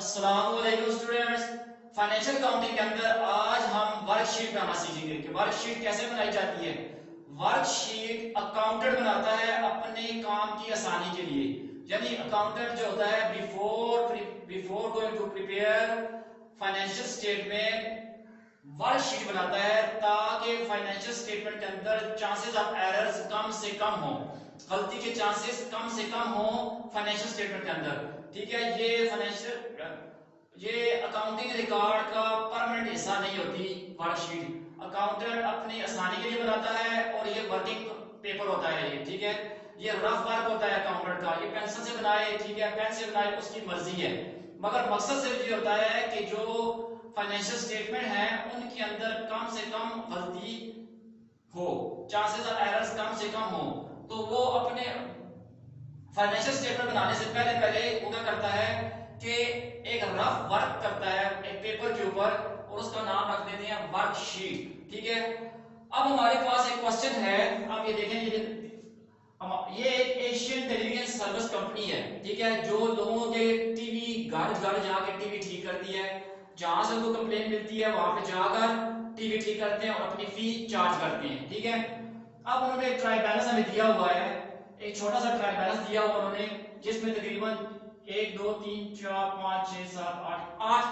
अस्सलाम वालेकुम students. Financial accounting के अंदर आज हम वर्कशीट बनाना सीखेंगे कि वर्कशीट कैसे बनाई जाती है। वर्कशीट अकाउंटेंट बनाता है अपने काम की आसानी के लिए, यानी अकाउंटेंट जो होता है before going to prepare financial statement worksheet बनाता है ताकि फाइनेंशियल स्टेटमेंट के अंदर चांसेस ऑफ एरर्स कम से कम हो, गलती के चांसेस कम से कम हो फाइनेंशियल स्टेटमेंट के अंदर। ठीक है, ये अकाउंटिंग रिकॉर्ड का परमानेंट हिस्सा नहीं होती वर्कशीट। अकाउंटेंट अपनी आसानी के लिए बनाता है और ये वर्किंग पेपर होता है ये। ठीक है, ये रफ वर्क होता है अकाउंटेंट का, ये पेंसिल से बनाए, ठीक है, पेन से बनाए, उसकी मर्जी है, मगर मकसद सिर्फ ये होता है कि जो फाइनेंशियल स्टेटमेंट है उनके अंदर कम से कम गलती हो, चांसेस ऑफ एरर्स कम से कम हो। तो वो अपने फाइनेंशियल स्टेटमेंट बनाने से पहले वो क्या करता है कि एक रफ वर्क करता है एक पेपर के ऊपर और उसका नाम रख देते हैं वर्कशीट। ठीक है, अब हमारे पास एक क्वेश्चन है, आप ये देखें, ये एक एशियन टेलीविजन सर्विस कंपनी है। ठीक है, जो लोगों के टीवी घर घर जाके टीवी ठीक करती है, जहां से उनको कंप्लेन मिलती है वहां पे जाकर टीवी ठीक करते हैं और अपनी फी चार्ज करते हैं। ठीक है, अब उन्होंने एक ट्रायल बैलेंस हमें दिया हुआ है, एक छोटा सा ट्रायल बैलेंस दिया हुआ उन्होंने, जिसमें तकरीबन 1 2 3 4 5 6 7 8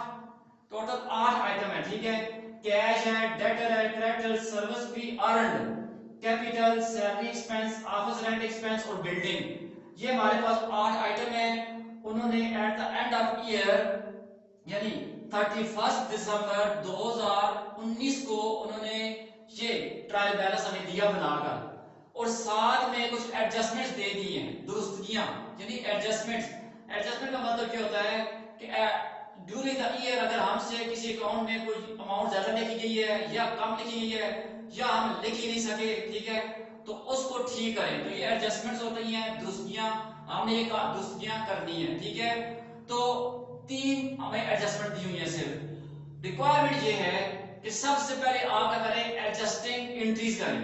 टोटल 8 आइटम है। ठीक है, कैश है, डेटर है, creditor, service fee earned, capital, salary expense, office rent expense और बिल्डिंग। ये हमारे पास 8 आइटम है। उन्होंने eight the end of year यानी 31 दिसंबर 2019 को उन्होंने ये ट्रायल बैलेंस हमें दिया बनाकर, और साथ में कुछ एडजस्टमेंट्स दे दी हैं, दुरुस्तगियां, यानी एडजस्टमेंट्स। एडजस्टमेंट का मतलब क्या होता है कि ड्यूरिंग द ईयर अगर हमसे किसी अकाउंट में कोई अमाउंट ज्यादा लिखी गई है या कम लिखी गई है या हम लिख ही नहीं सके, ठीक है, तो उसको ठीक करें। तो ये एडजस्टमेंट्स होती हैं, दुरुस्तगियां, हमने ये दुरुस्तगियां करनी है। ठीक है, तो 3 हमें एडजस्टमेंट दी हुई है। सिर्फ रिक्वायरमेंट ये है कि सबसे पहले आप क्या करें, एडजस्टिंग एंट्रीज करें,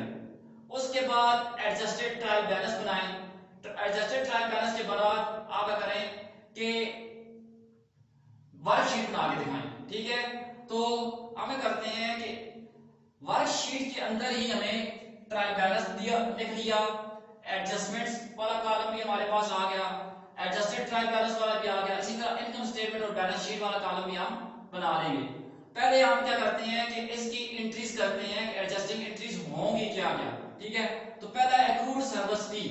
उसके बाद एडजस्टेड ट्रायल बैलेंस बनाएं, एडजस्टेड ट्रायल बैलेंस के बाद आप क्या करें कि वर्कशीट बना के दिखाएं। ठीक है, तो हमें करते हैं कि वर्कशीट के अंदर ही हमें ट्रायल बैलेंस दिया, लिख लिया, एडजस्टमेंट्स वाला कॉलम भी हमारे पास आ गया, एडजस्टेड ट्रायल बैलेंस वाला भी आ गया, इसी तरह इनकम स्टेटमेंट और बैलेंस शीट वाला कॉलम भी हम बना लेंगे। पहले हम क्या करते हैं कि इसकी एंट्रीज करते हैं कि एडजस्टिंग एंट्रीज होंगी क्या क्या। ठीक है, तो पहला एक्रूड सर्विस फी।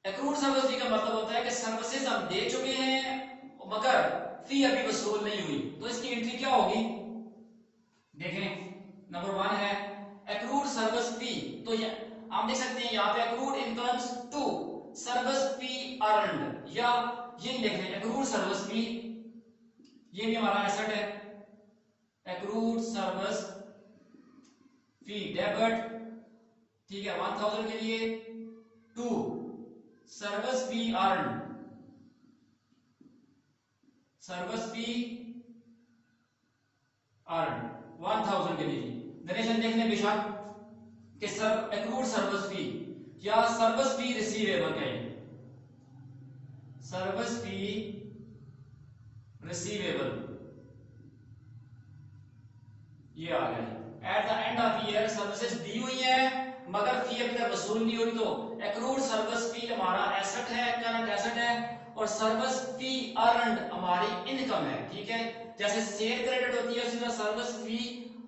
एक्रूड सर्विस फी का मतलब होता है कि सर्विसेज हम दे चुके हैं मगर फी अभी वसूल नहीं हुई, तो इसकी एंट्री क्या होगी, देखें। नंबर 1 है एक्रूड सर्विस फी, तो हम देख सकते हैं यहाँ पे accrued incomes to service fee earned, या ये देख लें एक्रूड सर्विस फी, ये भी हमारा एसेट है, एक्रूड सर्विस फी डेबिट। ठीक है, 1000 के लिए, to service fee earned, service fee earned 1000 के लिए। नरेशन देख लें बेशक कि एक्रूड सर्विस फी या सर्विस फी रिसीवेबल कहें, सर्विस फी रिसीवेबल ये आ गया। At the end of year services दी हुई है मगर फी अभी तक वसूल नहीं हुई, तो एक्रूड सर्विस फी हमारा एसेट है, करंट एसेट है, और सर्विस फी अर्न्ड हमारी इनकम है। ठीक है, जैसे सेल क्रेडिट होती है उसी तरह सर्विस फी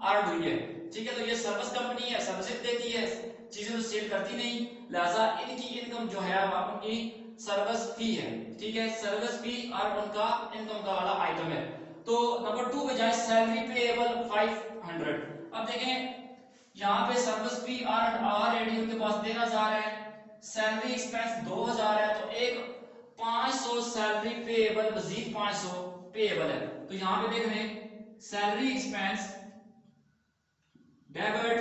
अर्न्ड हुई है। ठीक है, तो ये सर्विस कंपनी है, सर्विसेज देती है, चीजें तो सेल करती नहीं, लिहाजा इनकी इनकम जो है उनकी सर्विस फी है। ठीक है, सर्विस फी और उनका इनकम का वाला आइटम है। तो नंबर 2 पे जाए, सैलरी पेएबल 500। अब देखें यहाँ पे सर्विस फी अर्न्ड ऑलरेडी उनके पास 3000 है, सैलरी एक्सपेंस 2000 है, तो एक 500 सैलरी पेएबल मजीद 500 पेएबल है। तो यहाँ पे देख रहे हैं सैलरी एक्सपेंस डेबिट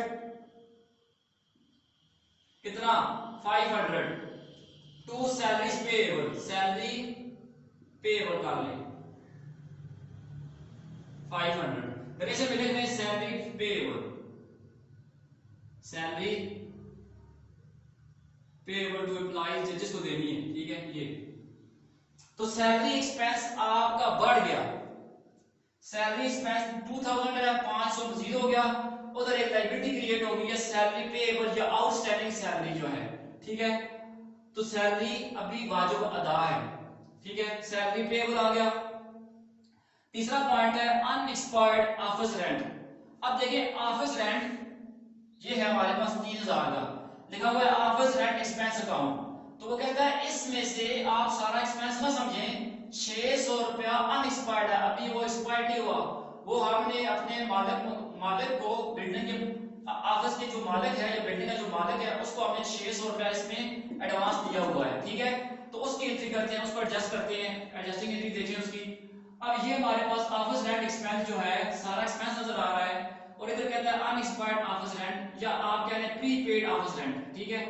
कितना 500 to salary payable, salary payable कर ले 500। कैसे मिलेंगे salary payable, salary payable to employees जिसको देनी है। ठीक है, ये तो सैलरी एक्सपेंस आपका बढ़ गया, सैलरी एक्सपेंस 2000 है, 500 जीरो हो गया, उधर एक लायबिलिटी क्रिएट हो गई है सैलरी पेएबल या आउटस्टैंडिंग सैलरी जो है, ठीक है। तो सैलरी अभी वाजिब अदा है, ठीक है, सैलरी पेएबल आ गया। तीसरा पॉइंट है अनएक्सपायर्ड ऑफिस रेंट। अब देखिए ऑफिस रेंट ये है हमारे पास 3000 का लिखा हुआ है ऑफिस रेंट एक्सपेंस अकाउंट। तो वो कहता है इसमें से आप सारा एक्सपेंस ना समझें, 600 रुपया अनएक्सपायर्ड है, अभी वो एक्सपायर्ड नहीं हुआ, वो हमने अपने मालिक को बिल्डिंग के ऑफिस के जो मालिक है या बिल्डिंग का जो मालिक है उसको हमने 600 रुपया इसमें एडवांस दिया हुआ है, ठीक है। तो उसकी एंट्री करते हैं, उसको एडजस्ट करते हैं, एडजस्टिंग एंट्री देखें उसकी। अब ये हमारे पास ऑफिस रेंट एक्सपेंस जो है सारा एक्सपेंस नजर आ रहा है, और इधर कहता है अनएक्सपायर्ड ऑफिस रेंट या आप कह रहे हैं प्रीपेड ऑफिस रेंट, ठीक है।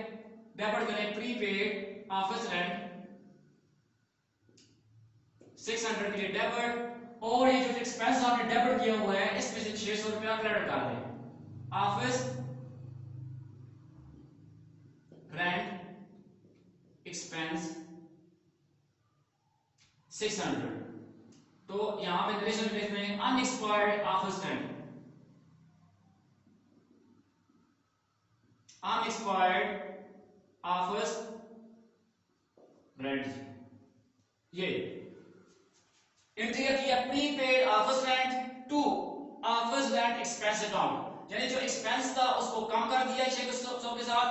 डेबिट करें प्रीपेड ऑफिस रेंट 600 के लिए डेबिट, और ये जो एक्सपेंस आपने डेबिट किया हुआ है इसमें से 600 रुपया क्रेडिट कर दें। ऑफिस रेंट एक्सपेंस 600, तो यहां पे रिलेशन लिख रहे हैं unexpired office rent, unexpired office rent, ये एंट्री की है prepaid office rent to office rent expense account, यानी जो एक्सपेंस था उसको कम कर दिया 600 के साथ,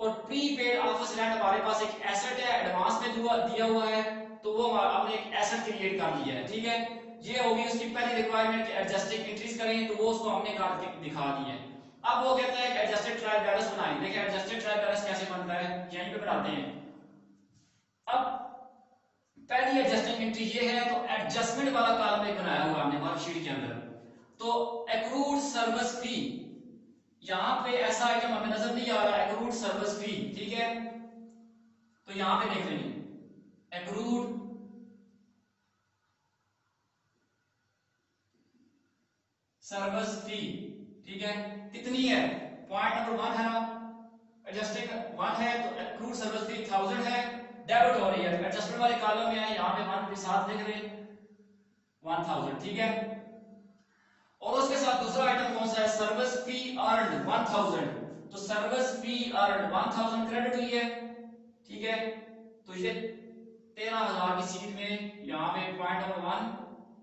और प्रीपेड ऑफिस रेंट हमारे पास एक एसेट है, एडवांस में दिया हुआ है, तो वो हमने एक एसेट क्रिएट कर लिया है, ठीक है। ये होगी उसकी पहली रिक्वायरमेंट कि एडजस्टिंग एंट्रीज करें, तो वो उसको हमने कर दिखा दी है। अब वो कहता है कि एडजस्टेड ट्रायल बैलेंस बनाएं। देखिए एडजस्टेड ट्रायल बैलेंस कैसे बनता है, यहीं पे बनाते हैं। अब पहली एडजस्टिंग एंट्री ये है, तो एडजस्टमेंट वाला कॉलम एक बनाया हुआ हमने वर्कशीट के अंदर, तो एक्रूड सर्विस फी, यहां पे ऐसा आइटम हमें नजर नहीं आ रहा है एक्रूड सर्विस फी, ठीक है। तो यहां पे देख लेंगे एक्रूड सर्विस फी, ठीक है, कितनी है, पॉइंट नंबर 1 है ना, एडजस्टिंग 1 है, तो एक्रूड सर्विस फी 1000 है, डेबिट हो रही है, एडजस्टमेंट वाले कॉलम में है, यहां पे 1 के साथ लिख रहे 1000, ठीक है। और उसके साथ दूसरा आइटम कौन सा है, सर्विस फी अर्न्ड 1000, तो सर्विस फी अर्न्ड 1000 क्रेडिट हुई है, ठीक है। तो ये 13000 की सीट में यहां पे पॉइंट नंबर 1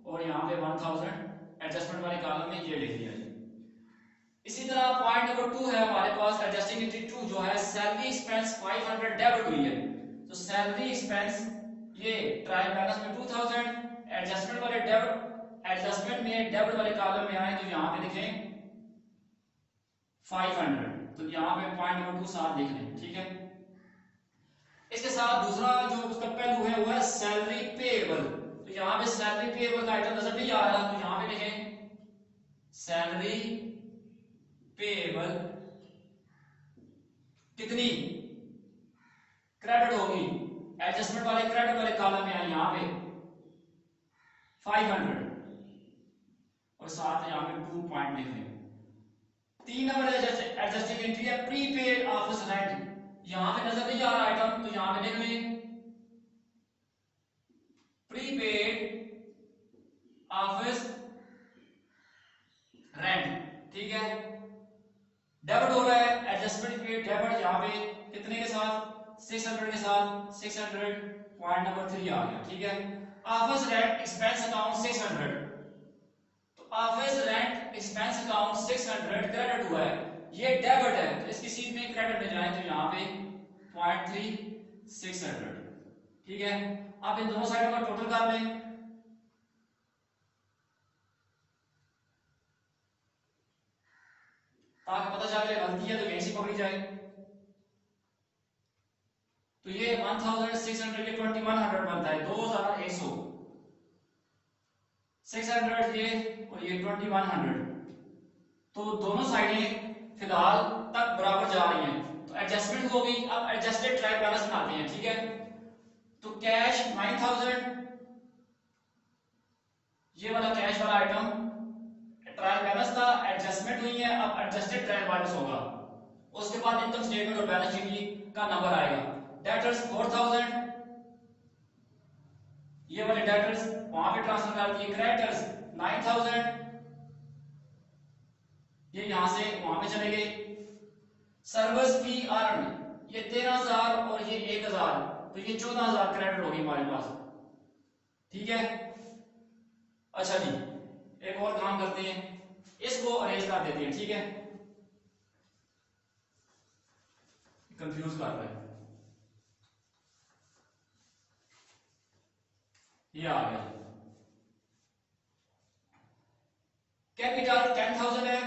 और यहां पे 1000 एडजस्टमेंट वाले कॉलम में ये लिख दिया है। इसी तरह पॉइंट नंबर 2 है हमारे पास एडजस्टिंग एंट्री 2 जो है सैलरी एक्सपेंस 500 डेबिट हुई है, तो सैलरी एक्सपेंस ये ट्रायल बैलेंस में 2000, एडजस्टमेंट वाले डेबिट, एडजस्टमेंट में डेबिट वाले कॉलम में आए तो यहां पे लिखें 500, तो यहां पे पॉइंट नंबर 2 साथ लिख लें, ठीक है। इसके साथ दूसरा जो उसका पहलू है वो है सैलरी पेएबल, तो यहां पे सैलरी पेएबल का आइटम नजर नहीं आ रहा, तो यहां पे लिखें सैलरी पेएबल कितनी क्रेडिट होगी, एडजस्टमेंट वाले क्रेडिट वाले कॉलम में आए यहां पे 500, और साथ यहां पे 2 पॉइंट लिख लें। 3 नंबर एडजस्टिंग एंट्री है प्रीपेड ऑफिस रेंट, यहां पे नजर नहीं आ रहा आइटम, तो यहां पे लिख लें प्रीपेड ऑफिस रेंट, ठीक है। डेबिट हो रहा है, एडजस्टमेंट पे डेबिट यहां पे कितने के साथ 600 के साथ 600, पॉइंट नंबर 3 आ गया, ठीक है। ऑफिस रेंट एक्सपेंस अकाउंट 600, तो office rent expense account 600 credit हुआ है, ये डेबिट है, तो इसकी सीट में क्रेडिट में जाए तो यहां पे 0.3 600, ठीक है। आप इन दोनों साइडों का टोटल कर लें, ताकि पता चले गलती है तो यहीं से पकड़ी जाए। तो ये 1600 के 2100 बनता है 2100, 600 ये और ये 2100, तो दोनों साइडें फिलहाल तक बराबर जा रही हैं, तो एडजस्टमेंट हो गई। अब एडजस्टेड ट्रायल बैलेंस बनाते हैं, ठीक है। तो कैश 9000, ये वाला कैश वाला आइटम ट्रायल बैलेंस था, एडजस्टमेंट हुई है, अब एडजस्टेड ट्रायल बैलेंस होगा, उसके बाद इनकम स्टेटमेंट और बैलेंस शीट का नंबर आएगा। डेटर्स 4000, ये वाले डेटर्स वहां पे ट्रांसफर कर दिए, क्रेडिटर्स 9000 ये यहां से वहां पे चले गए। सर्विस फी अर्न ये 13000 और ये 1000, तो ये 14000 क्रेडिट होगी हमारे पास। ठीक है, अच्छा जी एक और काम करते हैं, इसको अरेंज कर देते हैं। ठीक है, कंफ्यूज कर रहा है, ये आ गया। कैपिटल 10000 है,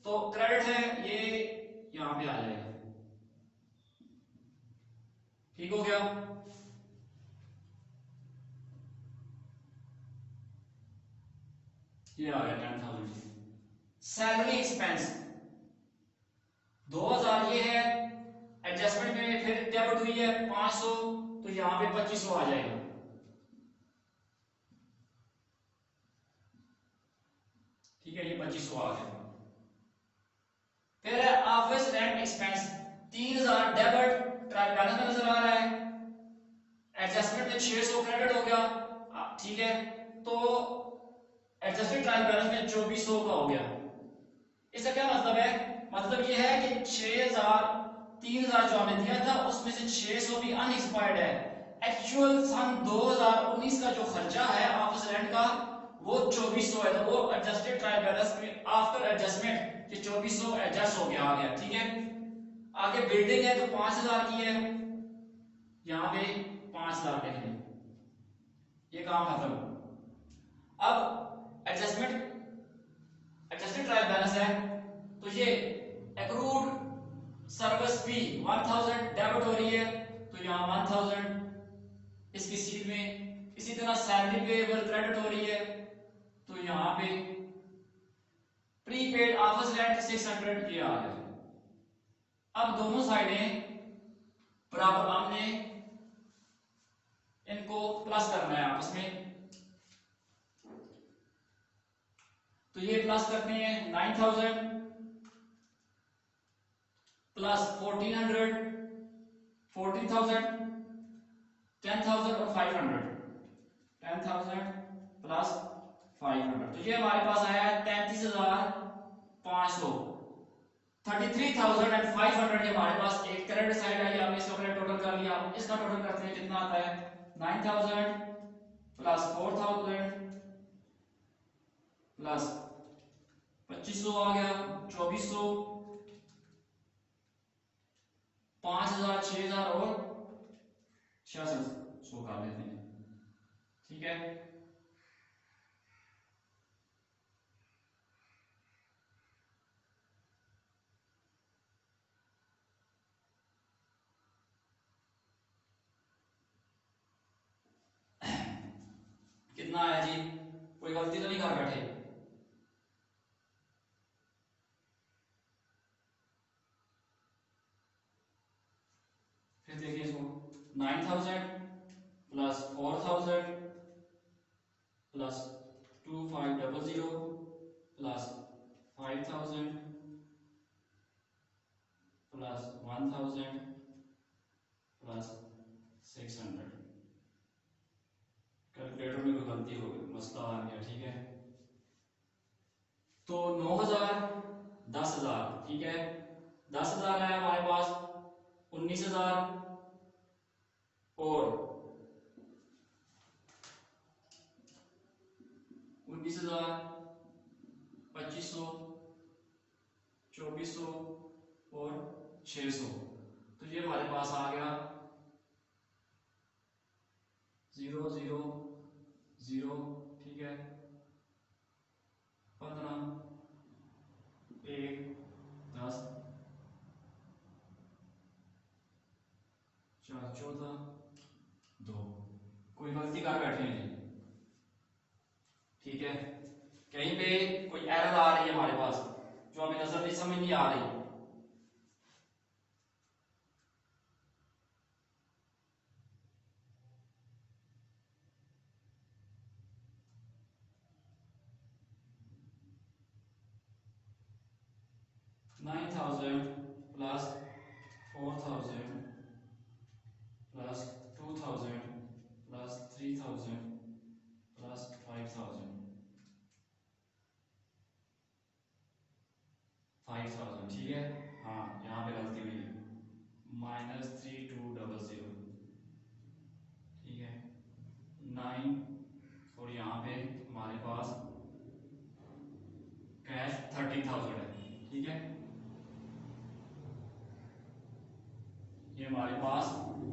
तो क्रेडिट है ये यहां पे आ जाएगा। ठीक हो गया, ये आ गया 10000। सैलरी एक्सपेंस 2000 ये है, एडजस्टमेंट में फिर डेबिट हुई है 500, तो यहां पे 2500 आ जाएगा। ठीक है, ये 2500 आ गया। फिर है office rent expense 3000 debit, trial balance में नजर आ रहा है, एडजस्टमेंट में 600 क्रेडिट हो गया। ठीक है, तो एडजस्टेड ट्रायल बैलेंस में 2400 का हो गया। इसका क्या मतलब है, मतलब ये है कि 6000 3000 जो हमने दिया था उसमें से 600 भी अनएक्सपायर्ड है। एक्चुअल सन 2019 का जो खर्चा है ऑफिस रेंट का वो 2400 है, तो वो एडजस्टेड ट्रायल बैलेंस में आफ्टर एडजस्टमेंट ये 2400 एडजस्ट हो गया, आ गया। ठीक है, आगे बिल्डिंग है तो 5000 की है, यहां पे 5 लाख लिख लें, ये काम खत्म। अब एडजस्टेड ट्रायल बैलेंस है, तो ये एक्रूड सर्विस फी 1000 डेबिट हो रही है, तो यहां 1000 इसकी सीट में। इसी तरह सैलरी पेएबल क्रेडिट हो रही है, तो यहां पे प्रीपेड ऑफिस रेंट 600 ये आ गया। अब दोनों साइडें बराबर, हमने इनको प्लस करना है आपस में, तो ये प्लस करते हैं 9000 प्लस 1400, 14000, 10000 और 500, 10000 प्लस 500, तो ये हमारे पास आया है 33500। 33500 ये हमारे पास एक क्रेडिट साइड आई, आपने इसका पहले टोटल कर लिया। इसका टोटल करते हैं, कितना आता है 9000 प्लस 4000 प्लस 2500 आ गया, 2400, 5000, 6000 और 6600 कर लेते हैं। ठीक है, कितना आया जी, कोई गलती तो नहीं कर बैठे? फिर देखिए इसको, 9000 plus 4000 plus 2500 plus 5000 plus 1000 plus 600। Calculator में कोई गलती हो गई, मसला आ गया। ठीक है, तो 9000 10000, ठीक है, 10000 है हमारे पास, 19000 और 19000, 2500, 2400 और 600, तो ये हमारे पास आ गया 0 0 0। ठीक है, 15 1 10 4 14 2। कोई गलती कर बैठे हैं जी? ठीक है, कहीं पे कोई एरर आ रही है हमारे पास जो हमें नजर नहीं, समझ नहीं आ रही। Nine thousand plus 4000 plus 2000 plus 3000 3000 plus 5000, ठीक है। हाँ यहाँ पे गलती हुई है, -3200, ठीक है। 9 और यहाँ पे हमारे पास कैश 13,000 है, ठीक है। ये हमारे पास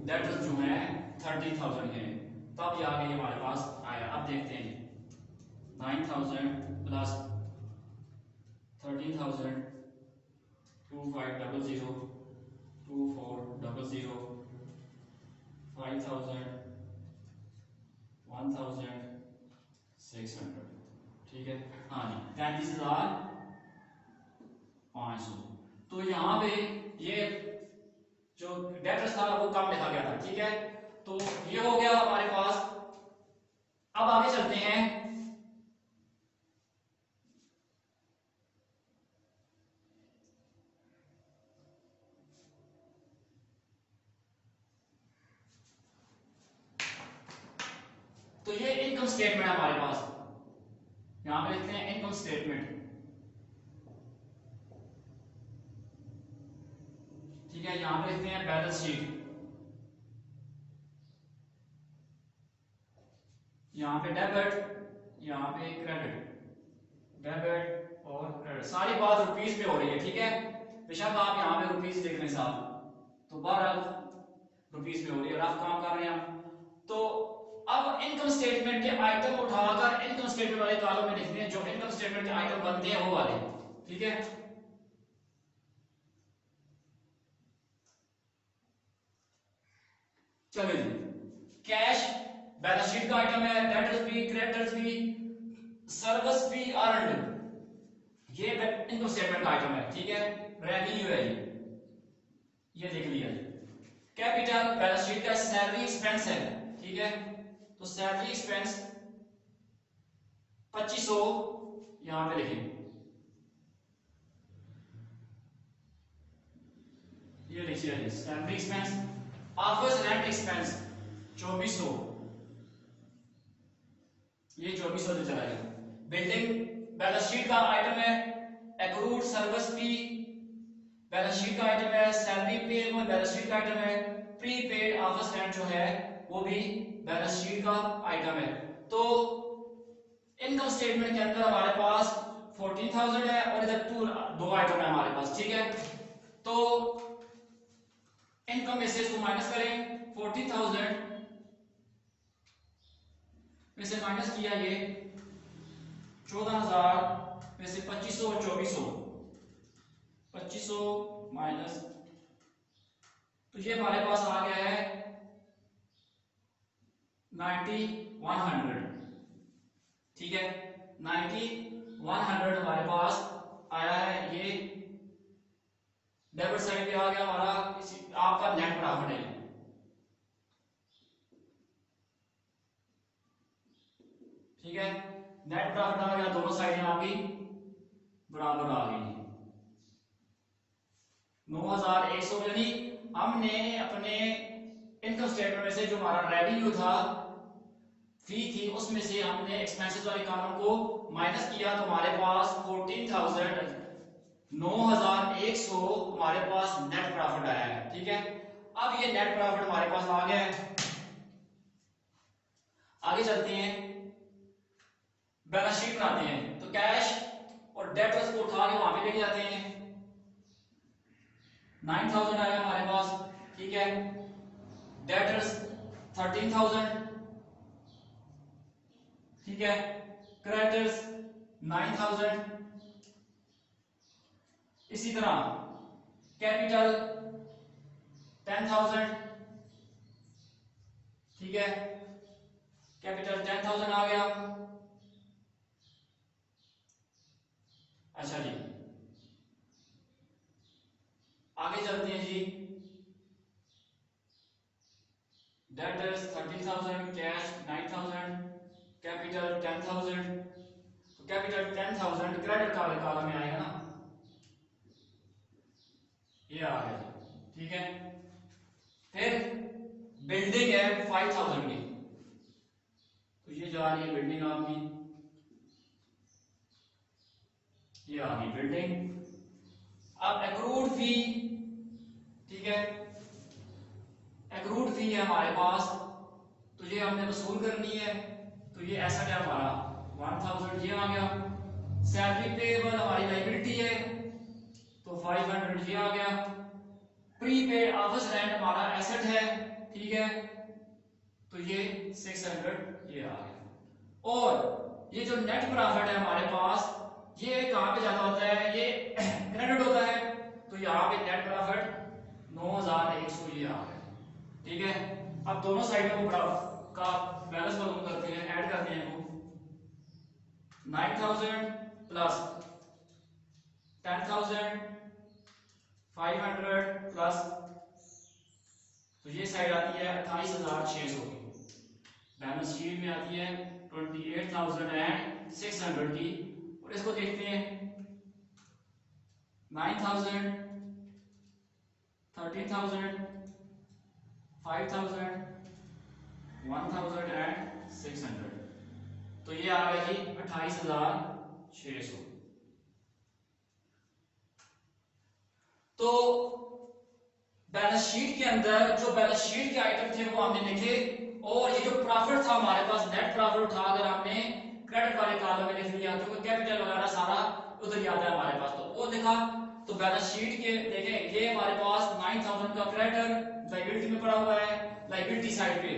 डेटर्स जो है 30,000 है, तब ये आगे हमारे पास आया। अब देखते हैं 9,000 प्लस 13,000, 2500, 2400, 5,000, 1,600, ठीक है। हाँ जी 33,500। तो यहाँ पे ये जो डेटर्स था वो कम लिखा गया था, ठीक है। तो ये हो गया हमारे पास। अब आगे चलते हैं। तो ये इनकम स्टेटमेंट है हमारे पास, यहां पे लिखते हैं इनकम स्टेटमेंट, ठीक है। यहां पे लिखते हैं बैलेंस शीट, यहां पे डेबिट, यहां पे क्रेडिट, डेबिट और क्रेडिट। सारी बात रुपीस में हो रही है, ठीक है। बेशक आप यहां पे रुपीस देख रहे हैं साहब, तो 12 रुपीस में हो रही है, रफ काम कर रहे हैं हम। तो अब इनकम स्टेटमेंट के आइटम उठाकर इनकम स्टेटमेंट वाले कॉलम में लिखते हैं, जो इनकम स्टेटमेंट के आइटम बनते हैं वो वाले, ठीक है। चलो जी, कैश बैलेंस शीट का आइटम है, डेटर्स भी, क्रेडिटर्स भी, सर्विस भी अर्न्ड, ये इनकम स्टेटमेंट का आइटम है, ठीक है। रेवेन्यू है ये देख लिया। कैपिटल बैलेंस शीट का सैलरी एक्सपेंस है, ठीक है। तो सैलरी एक्सपेंस 2500 यहां पे लिखें, ये लिखिए salary expense. Office rent expense 2400, ये 2400 से चला गया। बिल्डिंग बैलेंस शीट का आइटम है, एक्रूड सर्विस फी बैलेंस शीट का आइटम है, सैलरी पे बैलेंस शीट का आइटम है, प्रीपेड ऑफिस रेंट जो है वो भी बैलेंस शीट का आइटम है। तो इनकम स्टेटमेंट के अंदर हमारे पास 14,000 है और इधर दो आइटम है हमारे पास, ठीक है। तो इनकम में से इसको माइनस करें, 14,000 में से माइनस किया ये 14,000 में से 2500 और 2400, 2500 माइनस, तो ये हमारे पास आ गया है 90,100, ठीक है। 90,100 हमारे पास आया है, ये डेबिट साइड पे आ गया हमारा आपका नेट प्रॉफिट है, ठीक है। नेट प्रॉफिट आ गया, दोनों साइडें आपकी बराबर आ गई। 9,100 यानी हमने अपने इनकम स्टेटमेंट में से जो हमारा रेवेन्यू था, फी थी, उसमें से हमने एक्सपेंसेस वाले कॉलम को माइनस किया, तो हमारे पास 14,000 9,100 हमारे पास नेट प्रॉफिट आया है, ठीक है। अब ये नेट प्रॉफिट हमारे पास आ गया है। आगे चलते हैं, बैलेंस शीट बनाते हैं। तो कैश और डेटर्स को उठा के वहां पे लेके जाते हैं। 9,000 आया हमारे पास, ठीक है। डेटर्स 13,000, ठीक है। क्रेडिटर्स 9,000, इसी तरह कैपिटल 10,000, ठीक है। कैपिटल 10,000 आ गया। अच्छा जी, आगे चलते हैं जी। Debtors 13,000, cash 9,000, capital 10,000। तो कैपिटल 10,000 क्रेडिट का कॉलम में आएगा ना, ये आ गया, ठीक है। फिर बिल्डिंग है 5,000 की, ये जा रही है बिल्डिंग आपकी, ये आ गई बिल्डिंग। अब एक्रूड फी, ठीक है, एक्रूड फी है हमारे पास, तो ये हमने वसूल करनी है। तो ये एसेट है हमारा 1000, ये आ गया। सैलरी पेएबल हमारी लायबिलिटी है, तो 500 ये आ गया। प्रीपेड ऑफिस रेंट हमारा एसेट है, ठीक है, तो ये 600 ये आ गया। और ये जो नेट प्रॉफिट है हमारे पास, ये कहां पे जाता होता है, ये क्रेडिट होता है, तो यहाँ पे नेट प्रॉफिट 9100 ये आ गया, ठीक है। अब दोनों साइडों का बैलेंस मालूम करते हैं, ऐड करते हैं इनको। 9000 प्लस 10500 प्लस, तो ये साइड आती है 28600 की, बैलेंस शीट में आती है 28600 की। और इसको देखते हैं 9000, 13000, 5000, 1600, तो ये आ गया जी 28600। तो बैलेंस शीट के अंदर जो बैलेंस शीट के आइटम थे वो हमने लिखे, और ये जो प्रॉफिट था हमारे पास, नेट प्रॉफिट उठा अगर हमने क्रेडिट वाले कॉलम में लिख लिया, क्योंकि कैपिटल वगैरह सारा उधर ही आता है हमारे पास, तो वो लिखा। तो बैलेंस शीट के देखें, ये हमारे पास 9000 का क्रेडिटर लायबिलिटी में पड़ा हुआ है, लायबिलिटी साइड पे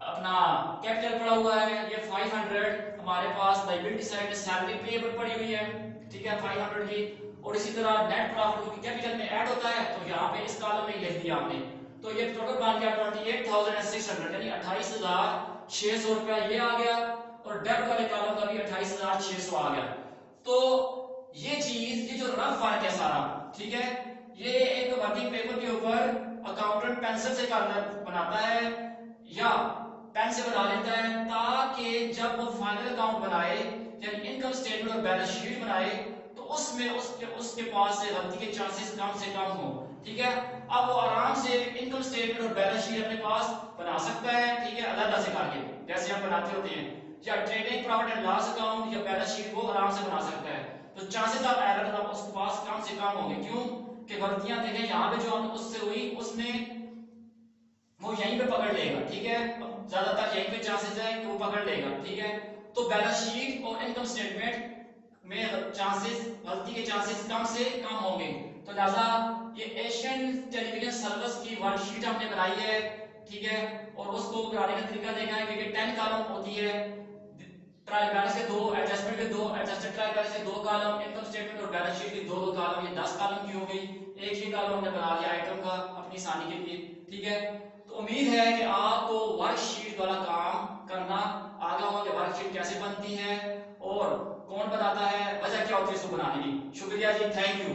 अपना कैपिटल पड़ा हुआ है, ये 500 हमारे पास लायबिलिटी साइड पे सैलरी पेएबल पड़ी हुई है, ठीक है, 500 की। और इसी तरह नेट प्रॉफिट क्योंकि कैपिटल में ऐड होता है, तो यहाँ पे इस कॉलम में लिख दिया हमने। तो ये टोटल बन गया 28600, यानी 28600 रुपया ये आ गया, और डेबिट वाले कॉलम का भी 28600 आ गया। तो ये चीज, ये जो रफ वर्क है सारा, ठीक है, ये एक वर्किंग पेपर के ऊपर अकाउंटेंट पेंसिल से बनाता है या पेन से बना लेता है, ताकि जब वो फाइनल अकाउंट बनाए, यानी इनकम स्टेटमेंट और बैलेंस शीट बनाए, तो उसमें उसके पास से गलती के चांसेस कम से कम हो, ठीक है। अब वो आराम से इनकम स्टेटमेंट और बैलेंस शीट अपने पास बना सकता है, ठीक है, अलग से करके, जैसे हम बनाते होते हैं, या trading profit and loss account या बैलेंस शीट वो आराम से बना सकता है। तो चांसेस ऑफ एरर का उसके पास कम से कम होंगे, क्यों कि गलतियां देखें यहाँ पे जो हम उससे हुई, उसमें वो यहीं पे पकड़ लेगा, ठीक है, ज्यादातर यहीं पे चांसेस है कि वो पकड़ लेगा, ठीक है। तो बैलेंस शीट और इनकम स्टेटमेंट में चांसेस, गलती के चांसेस कम से कम होंगे। तो लिहाजा ये एशियन टेलीविजन सर्विस की वर्कशीट हमने बनाई है, ठीक है, और उसको बनाने का तरीका देखा है कि 10 कॉलम होती है, ट्रायल बैलेंस के दो, एडजस्टमेंट के दो, एडजस्टेड ट्रायल बैलेंस के दो कॉलम, इनकम स्टेटमेंट और बैलेंस शीट के दो कॉलम, ये 10 कॉलम की हो गई। एक ही कॉलम हमने बना लिया आइटम का अपनी आसानी के लिए, ठीक है। तो उम्मीद है कि आपको वर्कशीट वाला काम करना आ गया होगा कि वर्कशीट कैसे बनती है और कौन बनाता है, वजह क्या होती है इसको बनाने की। शुक्रिया जी, थैंक यू।